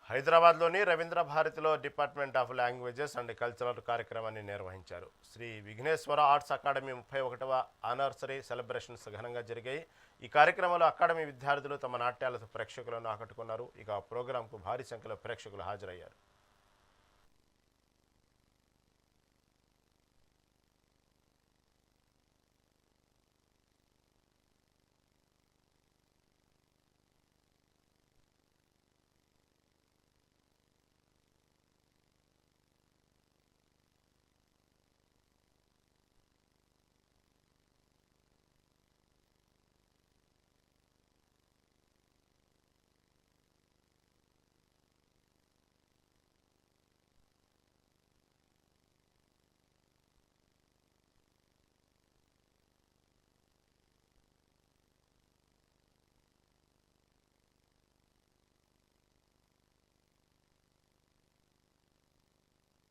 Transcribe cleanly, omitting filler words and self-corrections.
హైదరాబాద్లోని రవీంద్ర భారతిలో department of languages and cultural కార్యక్రమాన్ని నిర్వహించారు. శ్రీ విఘ్నేశ్వర ఆర్ట్స్ అకాడమీ 31వ యానివర్సరీ సెలబ్రేషన్స్ ఘనంగా జరిగాయి. ఈ కార్యక్రమంలో అకాడమీ విద్యార్థులు తమ నాట్యాలతో ప్రేక్షకులను ఆకట్టుకున్నారు. ఇక ప్రోగ్రాంకు భారీ సంఖ్యలో ప్రేక్షకులు హాజరయ్యారు.